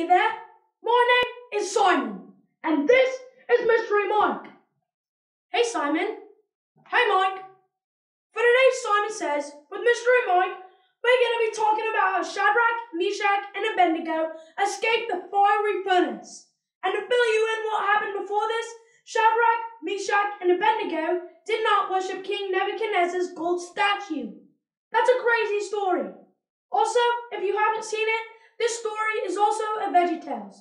Hey there, my name is Simon, and this is Mystery Mike. Hey Simon. Hey Mike. For today's Simon Says, with Mystery Mike, we're going to be talking about how Shadrach, Meshach, and Abednego escaped the fiery furnace. And to fill you in what happened before this, Shadrach, Meshach, and Abednego did not worship King Nebuchadnezzar's gold statue. That's a crazy story. Also, if you haven't seen it, this story is also a VeggieTales.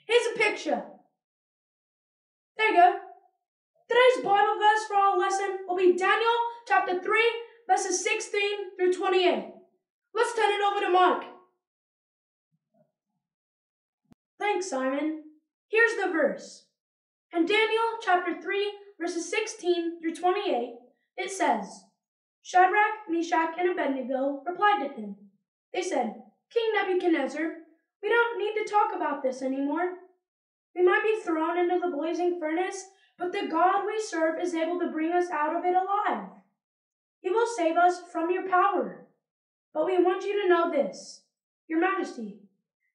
Here's a picture. There you go. Today's Bible verse for our lesson will be Daniel chapter 3, verses 16 through 28. Let's turn it over to Mike. Thanks, Simon. Here's the verse. In Daniel chapter 3, verses 16 through 28, it says, Shadrach, Meshach, and Abednego replied to him. They said, King Nebuchadnezzar, we don't need to talk about this anymore. We might be thrown into the blazing furnace, but the God we serve is able to bring us out of it alive. He will save us from your power. But we want you to know this, Your Majesty.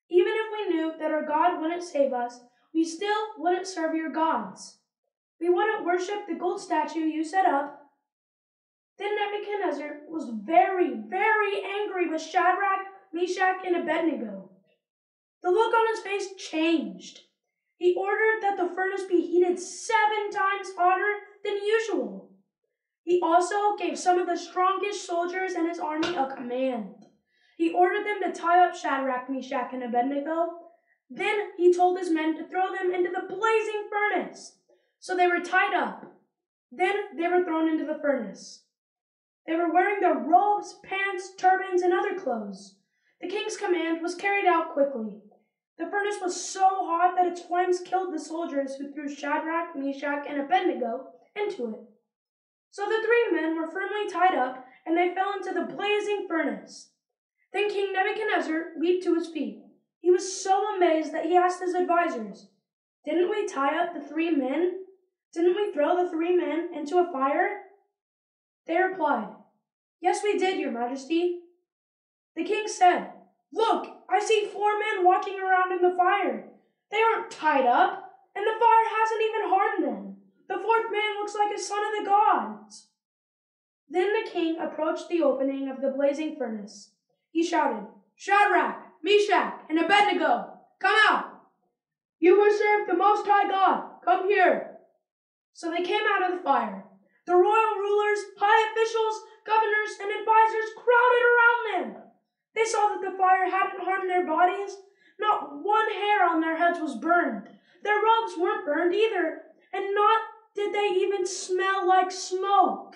Even if we knew that our God wouldn't save us, we still wouldn't serve your gods. We wouldn't worship the gold statue you set up. Then Nebuchadnezzar was very, very angry with Shadrach, Meshach, and Abednego. The look on his face changed. He ordered that the furnace be heated 7 times hotter than usual. He also gave some of the strongest soldiers in his army a command. He ordered them to tie up Shadrach, Meshach, and Abednego. Then he told his men to throw them into the blazing furnace. So they were tied up. Then they were thrown into the furnace. They were wearing their robes, pants, turbans, and other clothes. The king's command was carried out quickly. The furnace was so hot that its flames killed the soldiers who threw Shadrach, Meshach, and Abednego into it. So the 3 men were firmly tied up, and they fell into the blazing furnace. Then King Nebuchadnezzar leaped to his feet. He was so amazed that he asked his advisors, Didn't we tie up the 3 men? Didn't we throw the 3 men into a fire? They replied, Yes, we did, Your Majesty. The king said, Look, I see 4 men walking around in the fire. They aren't tied up, and the fire hasn't even harmed them. The 4th man looks like a son of the gods. Then the king approached the opening of the blazing furnace. He shouted, Shadrach, Meshach, and Abednego, come out. You who serve the Most High God, come here. So they came out of the fire. The royal rulers, high officials, governors, and advisors crowded around them. They saw that the fire hadn't harmed their bodies. Not one hair on their heads was burned. Their robes weren't burned either, and not did they even smell like smoke.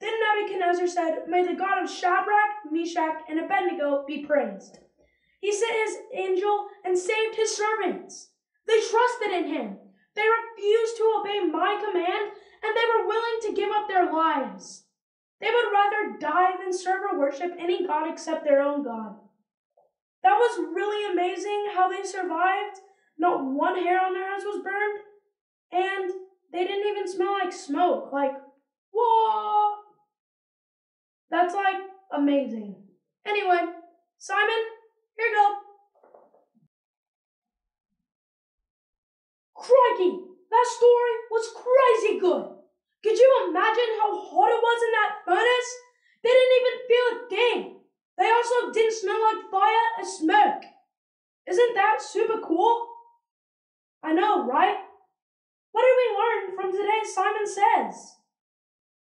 Then Nebuchadnezzar said, May the God of Shadrach, Meshach, and Abednego be praised. He sent his angel and saved his servants. They trusted in him. They refused to obey my command, and they were willing to give up their lives. They would rather die than serve or worship any god except their own God. That was really amazing how they survived. Not one hair on their heads was burned, and they didn't even smell like smoke. Like, whoa! That's like amazing. Anyway, Simon, here you go. Crikey, that story was crazy good. Could you imagine how hot it was in that furnace? They didn't even feel a thing. They also didn't smell like fire or smoke. Isn't that super cool? I know, right? What did we learn from today's Simon Says?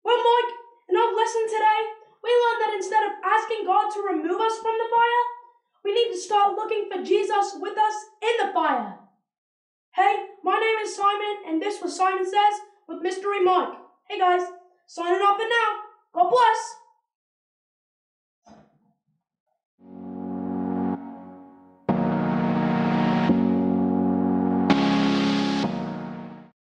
Well, Mike, in our lesson today, we learned that instead of asking God to remove us from the fire, we need to start looking for Jesus with us in the fire. Hey, my name is Simon, and this was Simon Says with Mystery Mike. Hey guys, signing off for now. God bless.